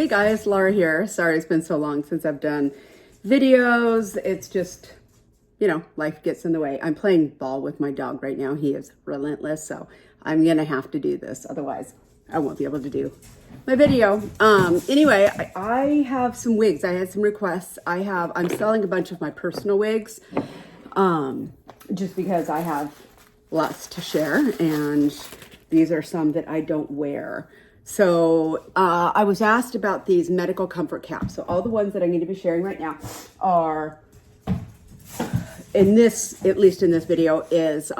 Hey guys, Laura here. Sorry it's been so long since I've done videos. It's just, life gets in the way. I'm playing ball with my dog right now. He is relentless, so I'm gonna have to do this. Otherwise, I won't be able to do my video. Anyway, I have some wigs. I had some requests. I'm selling a bunch of my personal wigs, just because I have lots to share, and these are some that I don't wear. So I was asked about these medical comfort caps. So all the ones that I'm going to be sharing right now are, in this, at least in this video, is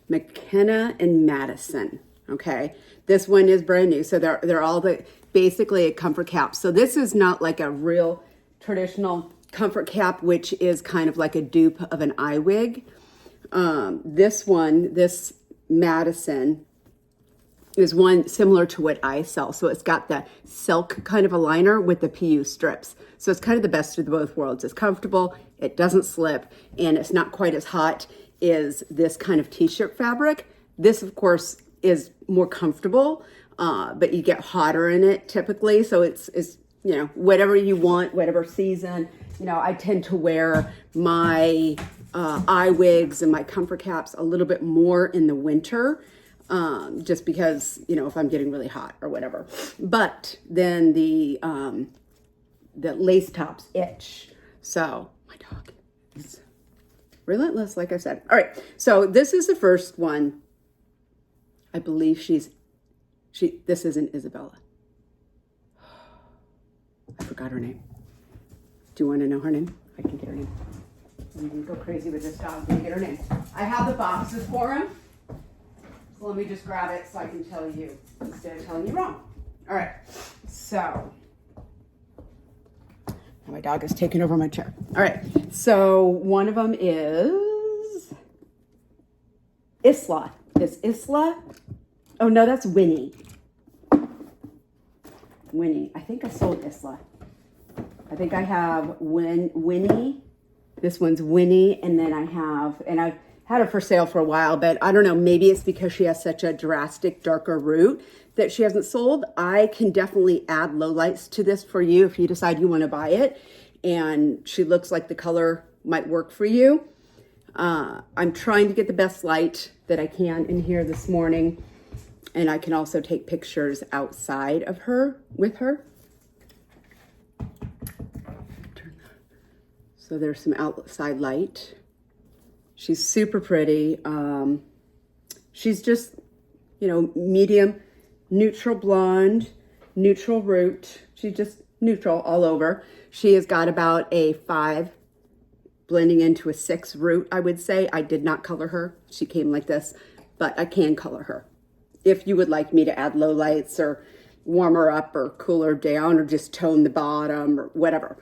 McKenna and Madison. Okay, this one is brand new. So they're all basically a comfort cap. So this is not like a real traditional comfort cap, which is kind of like a dupe of an eye wig. This Madison is one similar to what I sell. So it's got the silk kind of a liner with the PU strips. So it's kind of the best of both worlds. It's comfortable, it doesn't slip, and it's not quite as hot as this kind of t-shirt fabric. This, of course, is more comfortable, but you get hotter in it typically. So it's whatever you want, whatever season. I tend to wear my eye wigs and my comfort caps a little bit more in the winter. Just because, if I'm getting really hot or whatever. But then the lace tops itch. So my dog is relentless, like I said. All right, so this is the first one. I believe this isn't Isabella. I forgot her name. Do you want to know her name? I can get her name. I'm gonna go crazy with this dog. Let me get her name. I have the boxes for him. So let me just grab it so I can tell you instead of telling you wrong. All right, so now my dog is taking over my chair. All right, so one of them is Isla. Is Isla? Oh no, that's Winnie. Winnie. I think I sold Isla. I think I have Winnie. This one's Winnie, and then I've had her for sale for a while, but I don't know, maybe it's because she has such a drastic darker root that she hasn't sold. I can definitely add lowlights to this for you if you decide you want to buy it and she looks like the color might work for you. I'm trying to get the best light that I can in here this morning, and I can also take pictures outside of her with her. So there's some outside light. She's super pretty. She's just, medium, neutral blonde, neutral root. She's just neutral all over. She has got about a 5 blending into a 6 root, I would say. I did not color her. She came like this, but I can color her. If you would like me to add low lights or warm her up or cool her down or just tone the bottom or whatever,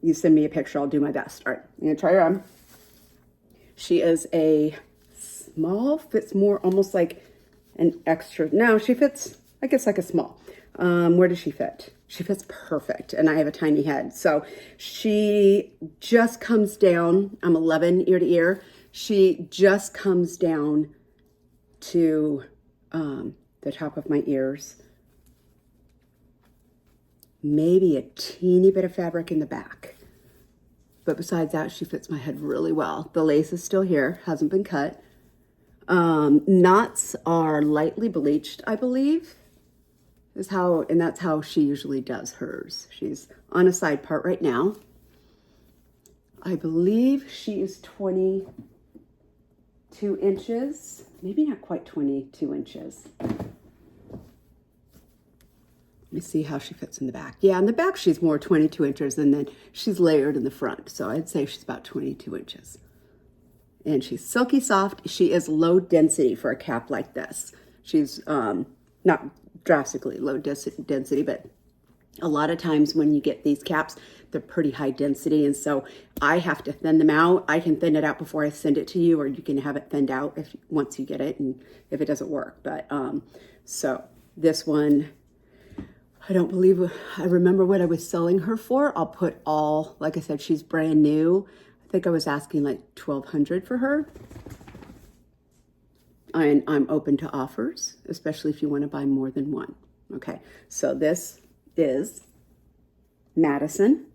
you send me a picture, I'll do my best. All right, I'm gonna try her on. She is a small, fits more almost like an extra. No, she fits, I guess, like a small. Where does she fit? She fits perfect, and I have a tiny head. So she just comes down. I'm 11 ear to ear. She just comes down to the top of my ears. Maybe a teeny bit of fabric in the back. But besides that, she fits my head really well. The lace is still here, hasn't been cut. Knots are lightly bleached, I believe, and that's how she usually does hers. She's on a side part right now. I believe she is 22 inches, maybe not quite 22 inches. Let me see how she fits in the back. Yeah, in the back, she's more 22 inches, and then she's layered in the front. So I'd say she's about 22 inches. And she's silky soft. She is low density for a cap like this. She's not drastically low density, but a lot of times when you get these caps, they're pretty high density. And so I have to thin them out. I can thin it out before I send it to you, or you can have it thinned out once you get it and if it doesn't work. But so this one, I don't believe I remember what I was selling her for. I'll put all, like I said, she's brand new. I think I was asking like $1,200 for her. And I'm open to offers, especially if you want to buy more than one. Okay, so this is Madison.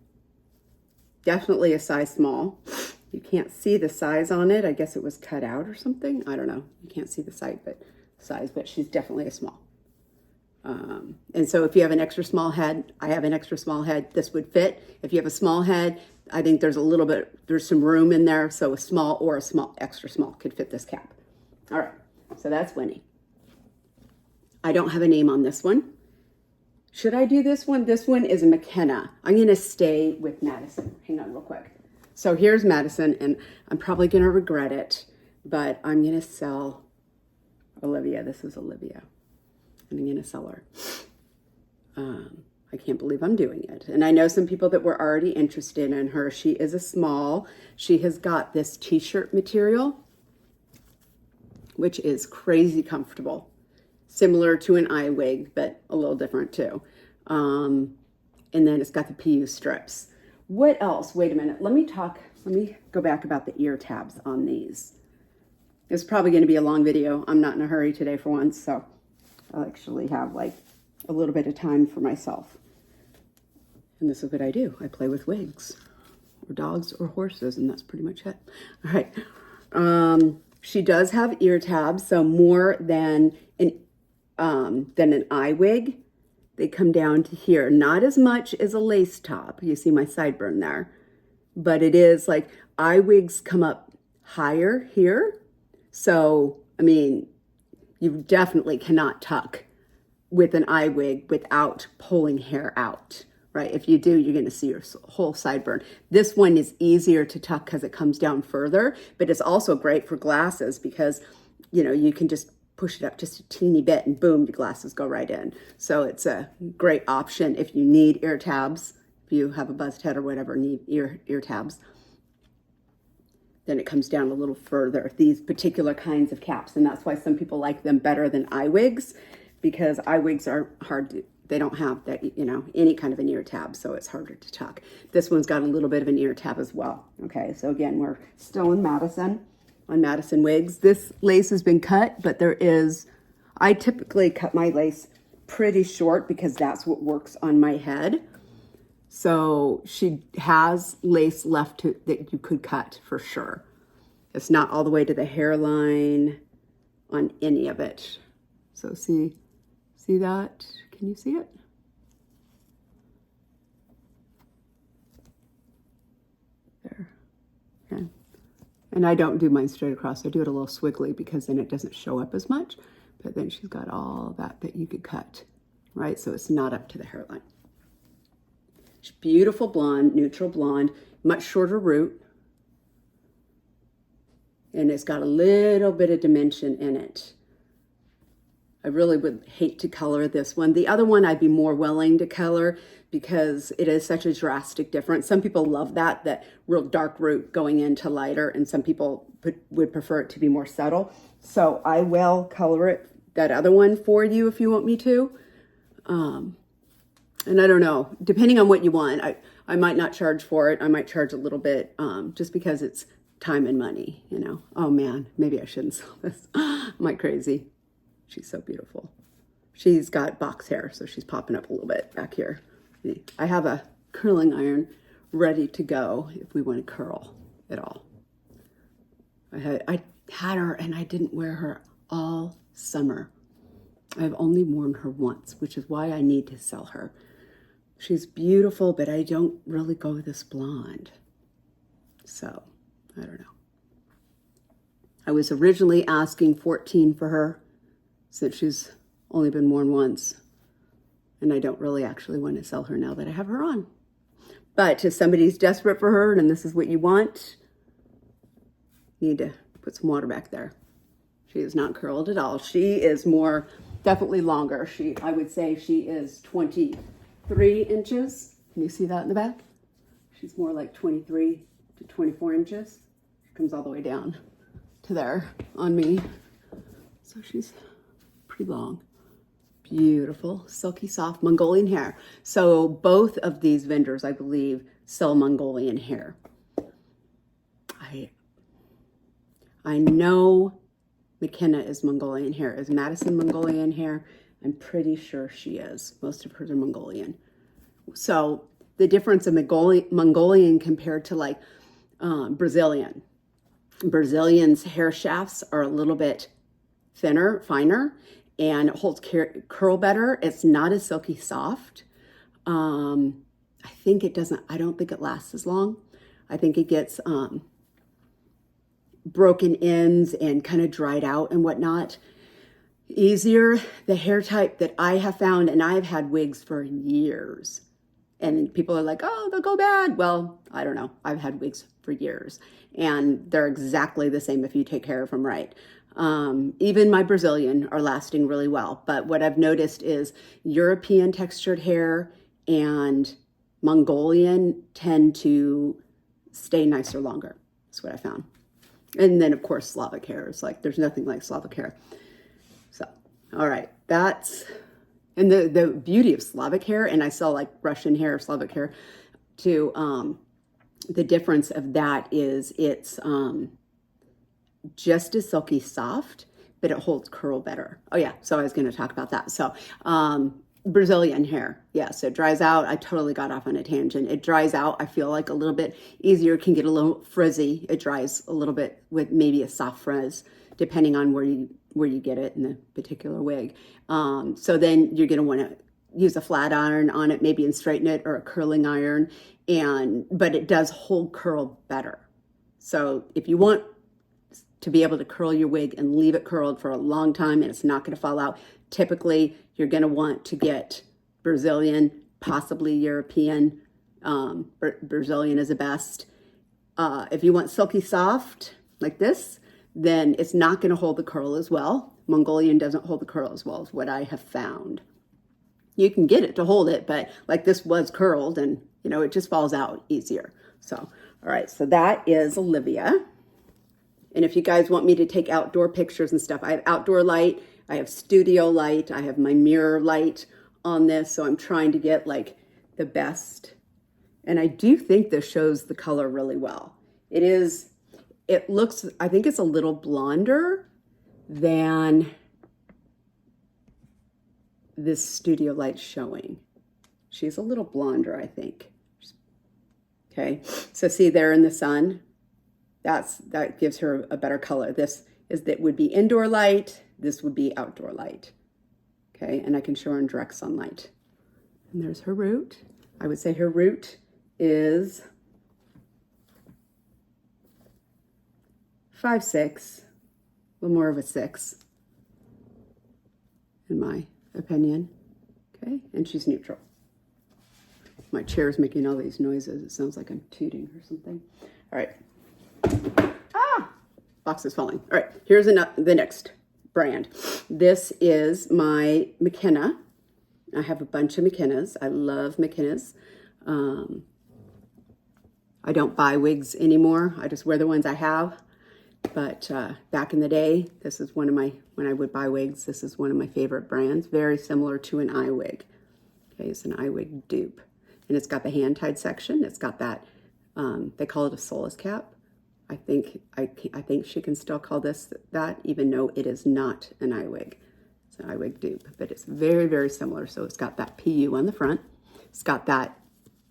Definitely a size small. You can't see the size on it. I guess it was cut out or something. I don't know. You can't see the size, but she's definitely a small. And so if you have an extra small head, I have an extra small head, this would fit. If you have a small head, I think there's some room in there. So a small or a extra small could fit this cap. All right, so that's Winnie. I don't have a name on this one. Should I do this one? This one is a McKenna. I'm going to stay with Madison. Hang on real quick. So here's Madison, and I'm probably going to regret it, but I'm going to sell Olivia. This is Olivia. And I'm going to sell her. I can't believe I'm doing it. And I know some people that were already interested in her. She is a small. She has got this t-shirt material, which is crazy comfortable. Similar to an eye wig, but a little different too. And then it's got the PU strips. What else? Wait a minute. Let me go back about the ear tabs on these. It's probably going to be a long video. I'm not in a hurry today for once, so I'll actually have like a little bit of time for myself. And this is what I do. I play with wigs or dogs or horses, and that's pretty much it. All right. She does have ear tabs, so more than an eye wig. They come down to here. Not as much as a lace top. You see my sideburn there. But it is like eye wigs come up higher here. So, I mean, you definitely cannot tuck with an eye wig without pulling hair out, right? If you do, you're going to see your whole sideburn. This one is easier to tuck because it comes down further, but it's also great for glasses because, you know, you can just push it up just a teeny bit and boom, the glasses go right in. So it's a great option if you need ear tabs, if you have a buzzed head or whatever, need ear tabs. Then it comes down a little further, these particular kinds of caps. And that's why some people like them better than eye wigs, because eye wigs are hard to, they don't have that, you know, any kind of an ear tab, so it's harder to tuck. This one's got a little bit of an ear tab as well. Okay, so again, we're still in Madison. On Madison Wigs. This lace has been cut, but I typically cut my lace pretty short because that's what works on my head. So she has lace left that you could cut for sure. It's not all the way to the hairline on any of it. So see that? Can you see it? There. Okay. And I don't do mine straight across. I do it a little swiggly because then it doesn't show up as much. But then she's got all that you could cut, right? So it's not up to the hairline. She's beautiful blonde, neutral blonde, much shorter root. And it's got a little bit of dimension in it. I really would hate to color this one. The other one I'd be more willing to color because it is such a drastic difference. Some people love that real dark root going into lighter, and some people would prefer it to be more subtle. So I will color it, that other one, for you if you want me to. And I don't know, depending on what you want, I might not charge for it. I might charge a little bit just because it's time and money, you know. Oh man, maybe I shouldn't sell this. Am I crazy? She's so beautiful. She's got box hair, so she's popping up a little bit back here. I have a curling iron ready to go if we want to curl it all. I had her and I didn't wear her all summer. I've only worn her once, which is why I need to sell her. She's beautiful, but I don't really go this blonde. So, I don't know. I was originally asking $14 for her, since she's only been worn once. And I don't really actually want to sell her now that I have her on. But if somebody's desperate for her and this is what you want, you need to put some water back there. She is not curled at all. She is definitely longer. I would say she is 23 inches. Can you see that in the back? She's more like 23 to 24 inches. She comes all the way down to there on me. So she's pretty long. Beautiful, silky, soft Mongolian hair. So both of these vendors, I believe, sell Mongolian hair. I know McKenna is Mongolian hair. Is Madison Mongolian hair? I'm pretty sure she is. Most of hers are Mongolian. So the difference in Mongolian compared to like Brazilian. Brazilian's hair shafts are a little bit thinner, finer, and it holds curl better. It's not as silky soft. I think it doesn't, I don't think it lasts as long. I think it gets broken ends and kind of dried out and whatnot easier. The hair type that I have found, and I've had wigs for years, and people are like, oh, they'll go bad. Well, I don't know. I've had wigs for years, and they're exactly the same if you take care of them right. Even my Brazilian are lasting really well. But what I've noticed is European textured hair and Mongolian tend to stay nicer longer. That's what I found. And then, of course, Slavic hair is like, there's nothing like Slavic hair. So, all right, that's, and the beauty of Slavic hair, and I saw like Russian hair, Slavic hair too. The difference of that is it's just as silky soft, but it holds curl better. Oh yeah, so I was going to talk about that. So Brazilian hair, yes, it dries out. I totally got off on a tangent. It dries out, I feel like, a little bit easier. It can get a little frizzy. It dries a little bit with maybe a soft frizz, depending on where you get it in the particular wig. So then you're going to want to use a flat iron on it, maybe and straighten it, or a curling iron. But it does hold curl better. So if you want to be able to curl your wig and leave it curled for a long time and it's not going to fall out, typically you're going to want to get Brazilian, possibly European. Brazilian is the best. If you want silky soft like this, then it's not going to hold the curl as well. Mongolian doesn't hold the curl as well, is what I have found. You can get it to hold it, but like this was curled and, you know, it just falls out easier. So, all right, so that is Olivia. And if you guys want me to take outdoor pictures and stuff, I have outdoor light, I have studio light, I have my mirror light on this. So I'm trying to get like the best. And I do think this shows the color really well. It looks, I think it's a little blonder than this studio light showing. She's a little blonder, I think. Okay, so see there in the sun, that gives her a better color. That would be indoor light. This would be outdoor light. Okay, and I can show her in direct sunlight. And there's her root. I would say her root is 5'6", a little more of a 6, in my opinion. Okay, and she's neutral. My chair is making all these noises. It sounds like I'm tooting or something. All right. Ah, box is falling. All right, here's the next brand. This is my McKenna. I have a bunch of McKennas. I love McKennas. I don't buy wigs anymore. I just wear the ones I have. But back in the day, this is when I would buy wigs, this is one of my favorite brands. Very similar to an eye wig. Okay, it's an eye wig dupe. And it's got the hand-tied section. It's got that, they call it a solace cap. I think she can still call this that, even though it is not an eye wig. It's an eye wig dupe, but it's very, very similar. So it's got that PU on the front. It's got that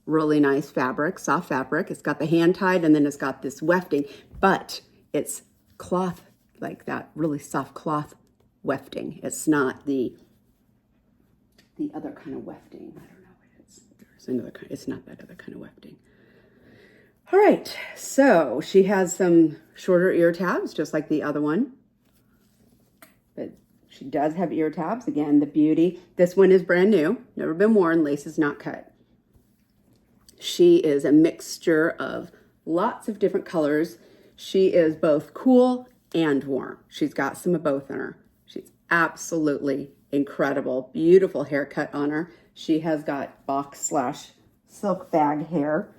really nice fabric, soft fabric. It's got the hand-tied, and then it's got this wefting, but it's cloth, like that really soft cloth wefting. It's not the other kind of wefting. I don't know what it is. There's another kind. It's not that other kind of wefting. All right, so she has some shorter ear tabs, just like the other one. But she does have ear tabs. Again, the beauty. This one is brand new, never been worn. Lace is not cut. She is a mixture of lots of different colors. She is both cool and warm. She's got some of both in her. She's absolutely incredible. Beautiful haircut on her. She has got box/silk bag hair.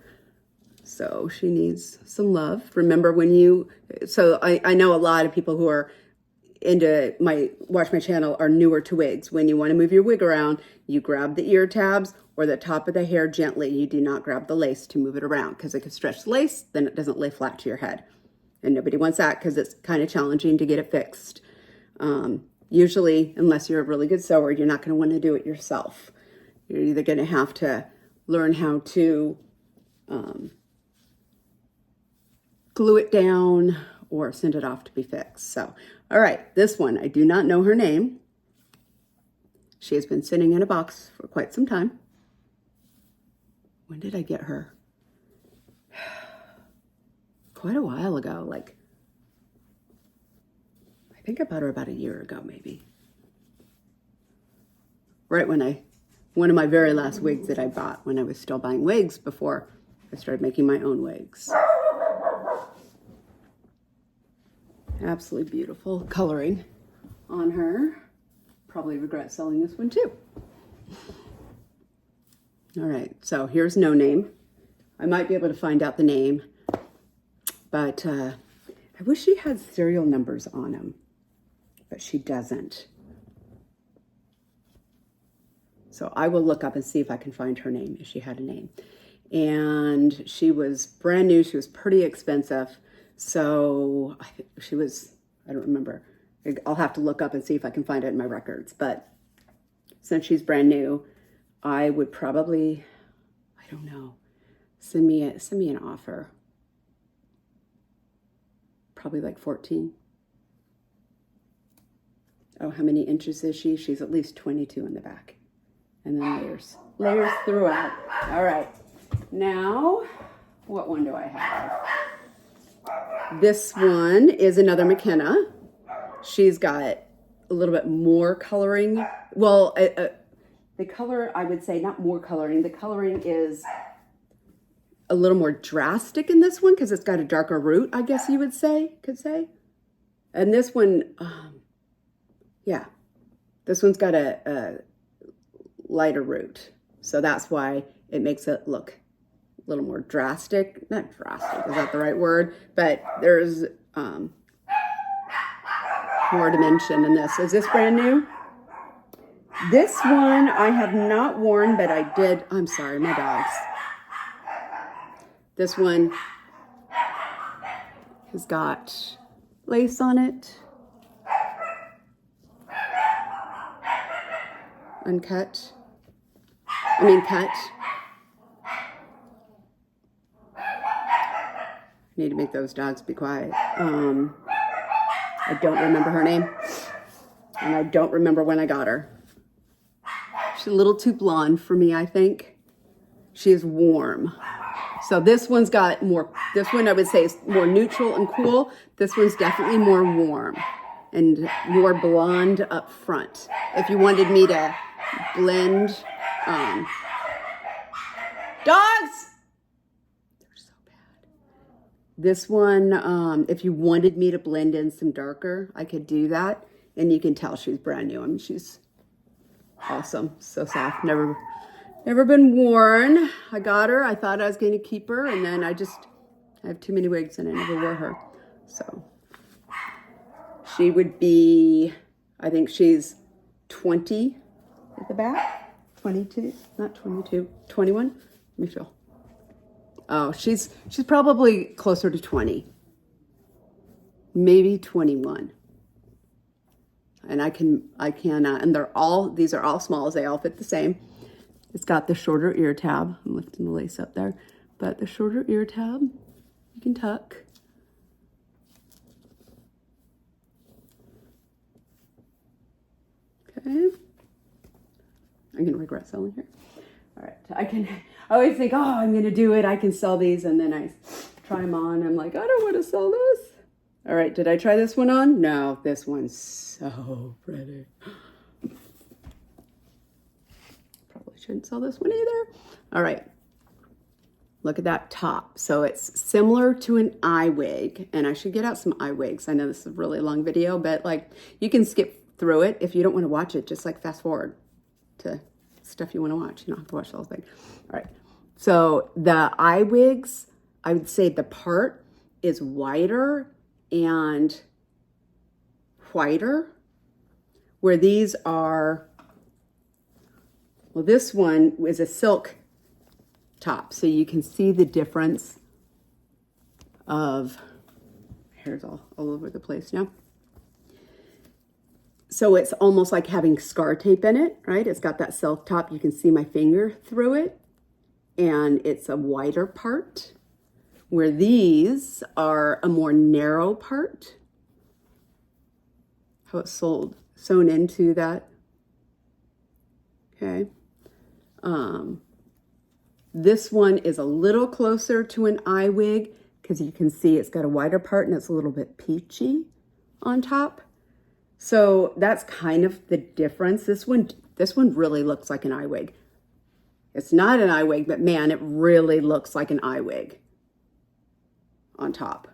So she needs some love. Remember so I know a lot of people who are watch my channel are newer to wigs. When you want to move your wig around, you grab the ear tabs or the top of the hair gently. You do not grab the lace to move it around because it can stretch the lace, then it doesn't lay flat to your head. And nobody wants that because it's kind of challenging to get it fixed. Usually, unless you're a really good sewer, you're not going to want to do it yourself. You're either going to have to learn how to glue it down or send it off to be fixed. So, all right, this one, I do not know her name. She has been sitting in a box for quite some time. When did I get her? Quite a while ago, like, I think I bought her about a year ago, maybe. Right when one of my very last wigs that I bought when I was still buying wigs before I started making my own wigs. Absolutely beautiful coloring on her. Probably regret selling this one too. All right, so here's no name. I might be able to find out the name, but I wish she had serial numbers on them, but she doesn't. So I will look up and see if I can find her name, if she had a name. And she was brand new. She was pretty expensive. So she was, I don't remember. I'll have to look up and see if I can find it in my records. But since she's brand new, I would probably, I don't know, send me an offer. Probably like 14. Oh, how many inches is she? She's at least 22 in the back. And then layers throughout. All right. Now, what one do I have? This one is another McKenna. She's got a little bit more coloring. Well, the color, I would say, not more coloring. The coloring is a little more drastic in this one because it's got a darker root, I guess you would say, And this one, yeah, this one's got a lighter root. So that's why it makes it look a little more drastic. Not drastic, is that the right word? But there's more dimension in this. Is this brand new? This one I have not worn, but I did. I'm sorry, my dogs. This one has got lace on it. Uncut. I mean cut. Need to make those dogs be quiet. I don't remember her name. And I don't remember when I got her. She's a little too blonde for me, I think. She is warm. So this one's got more, this one I would say is more neutral and cool. This one's definitely more warm and more blonde up front. If you wanted me to blend, dogs! They're so bad. This one, if you wanted me to blend in some darker, I could do that. And you can tell she's brand new. I mean, she's awesome. So soft. Never been worn. I got her. I thought I was going to keep her. And then I have too many wigs and I never wore her. So she would be, I think she's 20 at the back. 22, not 22, 21. Let me feel. Oh, she's probably closer to 20. Maybe 21. And and these are all smalls. They all fit the same. It's got the shorter ear tab. I'm lifting the lace up there. But the shorter ear tab, you can tuck. Okay. I'm going to regret selling here. All right. I always think, oh, I'm going to do it. I can sell these. And then I try them on. I'm like, I don't want to sell this. All right, did I try this one on? No, this one's so pretty. Probably shouldn't sell this one either. All right, look at that top. So it's similar to an eye wig, and I should get out some eye wigs. I know this is a really long video, but like you can skip through it if you don't want to watch it. Just like fast forward to stuff you want to watch. You don't have to watch the whole thing. All right, so the eye wigs, I would say the part is wider and whiter, where these are, well, this one is a silk top, so you can see the difference of, hair's all over the place now. So it's almost like having scar tape in it, right? It's got that self top. You can see my finger through it. And it's a wider part, where these are a more narrow part. How it's sewn into that. Okay. This one is a little closer to an eye wig because you can see it's got a wider part and it's a little bit peachy on top. So that's kind of the difference. This one really looks like an eye wig. It's not an eye wig, but man, it really looks like an eye wig on top.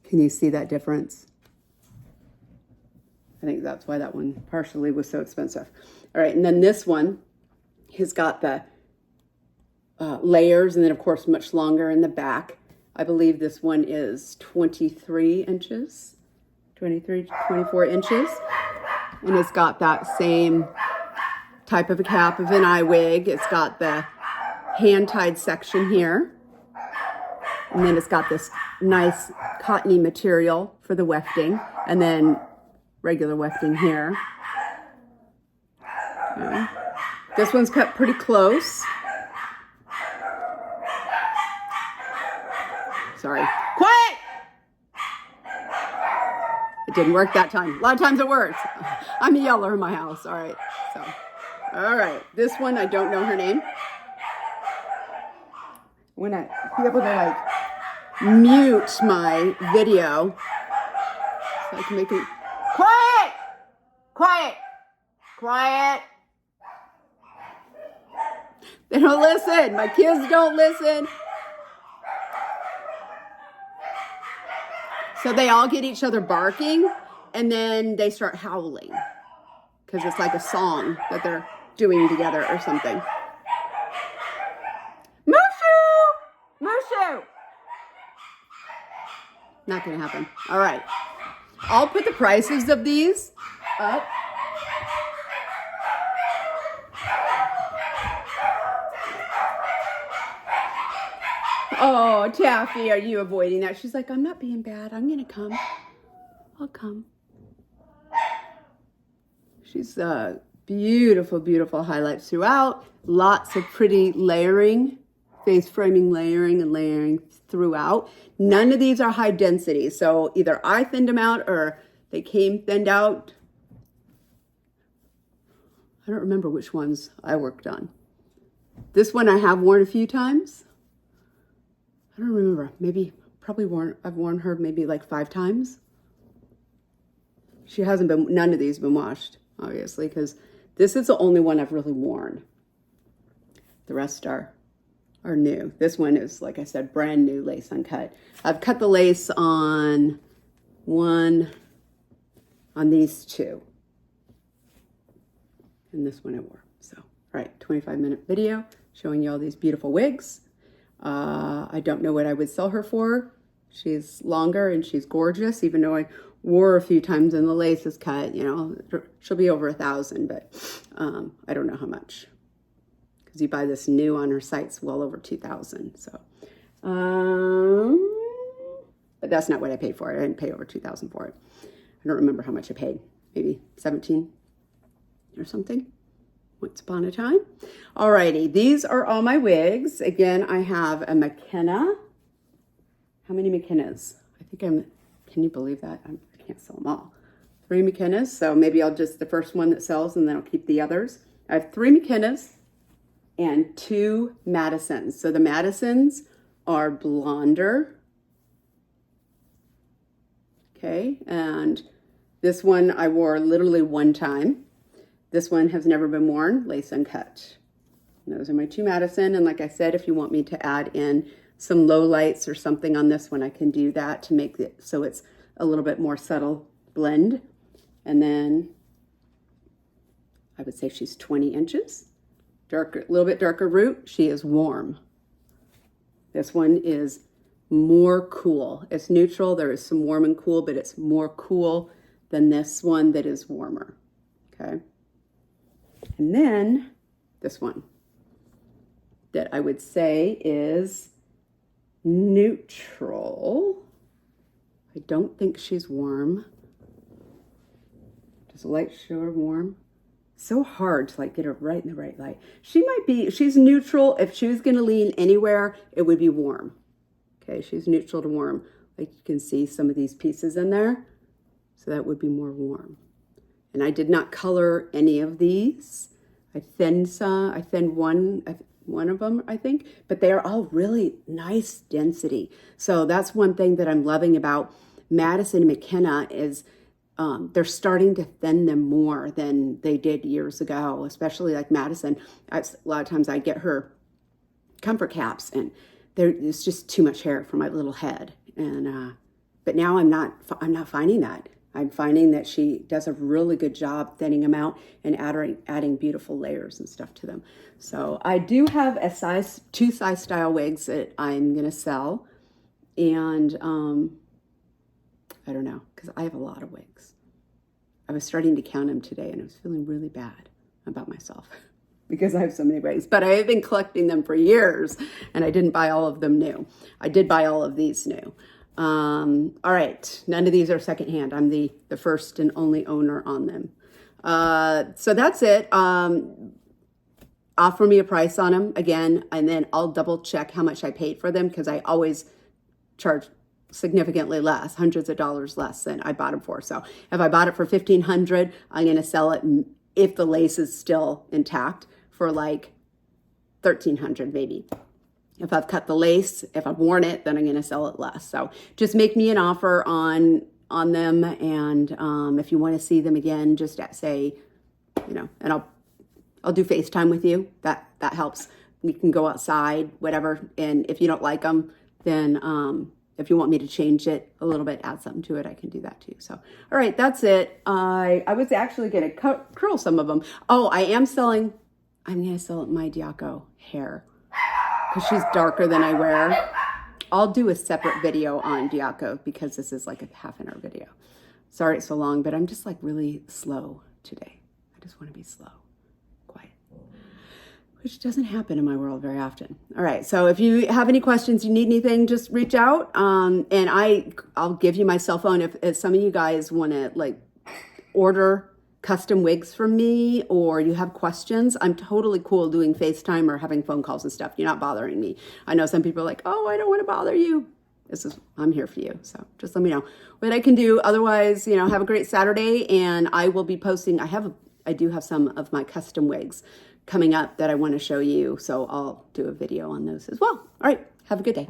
Can you see that difference? I think that's why that one partially was so expensive. All right, and then this one has got the layers, and then of course much longer in the back. I believe this one is 23 inches, 23 to 24 inches. And it's got that same type of a cap of an eye wig. It's got the hand-tied section here. And then it's got this nice cottony material for the wefting. And then regular wefting here. Okay. This one's cut pretty close. Sorry. Quiet! It didn't work that time. A lot of times it works. I'm a yeller in my house. All right. So, all right. This one, I don't know her name. When I be able to like mute my video so I can make it quiet, quiet, quiet. They don't listen. My kids don't listen. So they all get each other barking, and then they start howling because it's like a song that they're doing together or something. Mushu! Mushu! Not gonna happen. All right. I'll put the prices of these up. Oh, Taffy, are you avoiding that? She's like, I'm not being bad. I'm going to come. I'll come. She's beautiful, beautiful highlights throughout. Lots of pretty layering, face framing layering and layering throughout. None of these are high density. So either I thinned them out or they came thinned out. I don't remember which ones I worked on. This one I have worn a few times. I don't remember. I've worn her maybe like 5 times. None of these have been washed, obviously, because this is the only one I've really worn. The rest are new. This one is, like I said, brand new lace uncut. I've cut the lace on these 2. And this one I wore. So, all right, 25-minute video showing you all these beautiful wigs. I don't know what I would sell her for. She's longer and she's gorgeous, even though I wore her a few times and the lace is cut, you know, she'll be over $1,000, but I don't know how much. Because you buy this new on her site's well over $2,000. So, but that's not what I paid for it. I didn't pay over $2,000 for it. I don't remember how much I paid. Maybe 17 or something. Once upon a time. Alrighty, these are all my wigs. Again, I have a McKenna. How many McKennas? Can you believe that? I can't sell them all. 3 McKennas, so maybe I'll just, the first one that sells and then I'll keep the others. I have 3 McKennas and 2 Madisons. So the Madisons are blonder. Okay, and this one I wore literally 1 time. This one has never been worn, lace uncut. And those are my 2 Madison. And like I said, if you want me to add in some low lights or something on this one, I can do that to make it so it's a little bit more subtle blend. And then I would say she's 20 inches, darker, a little bit darker root. She is warm. This one is more cool. It's neutral. There is some warm and cool, but it's more cool than this one that is warmer. Okay. And then this one that I would say is neutral. I don't think she's warm. So light, shore, warm. So hard to like get her right in the right light. She's neutral. If she was going to lean anywhere, it would be warm. Okay, she's neutral to warm. Like you can see some of these pieces in there. So that would be more warm. And I did not color any of these. I thinned one of them, I think, but they are all really nice density. So that's one thing that I'm loving about Madison and McKenna is they're starting to thin them more than they did years ago, especially like Madison. A lot of times I get her comfort caps and there's just too much hair for my little head. And but now I'm not finding that. I'm finding that she does a really good job thinning them out and adding beautiful layers and stuff to them. So I do have two size style wigs that I'm going to sell. And I don't know, because I have a lot of wigs. I was starting to count them today and I was feeling really bad about myself because I have so many wigs. But I have been collecting them for years and I didn't buy all of them new. I did buy all of these new. All right, none of these are secondhand. I'm the first and only owner on them. So that's it. Offer me a price on them again, and then I'll double check how much I paid for them because I always charge significantly less, hundreds of dollars less than I bought them for. So if I bought it for $1,500, I'm going to sell it if the lace is still intact for like $1,300 maybe. If I've cut the lace, if I've worn it, then I'm going to sell it less. So just make me an offer on them. And if you want to see them again, just say, you know, and I'll do FaceTime with you. That helps. We can go outside, whatever. And if you don't like them, then if you want me to change it a little bit, add something to it, I can do that too. So, all right, that's it. I was actually going to curl some of them. Oh, I'm going to sell my Diaco hair, because she's darker than I wear. I'll do a separate video on Diaco because this is like a half-an-hour video. Sorry it's so long, but I'm just like really slow today. I just want to be slow, quiet, which doesn't happen in my world very often. All right, so if you have any questions, you need anything, just reach out. And I'll give you my cell phone if some of you guys want to like order custom wigs from me or you have questions. I'm totally cool doing FaceTime or having phone calls and stuff. You're not bothering me. I know some people are like, oh, I don't want to bother you. I'm here for you. So just let me know what I can do. Otherwise, you know, have a great Saturday and I will be posting. I do have some of my custom wigs coming up that I want to show you. So I'll do a video on those as well. All right. Have a good day.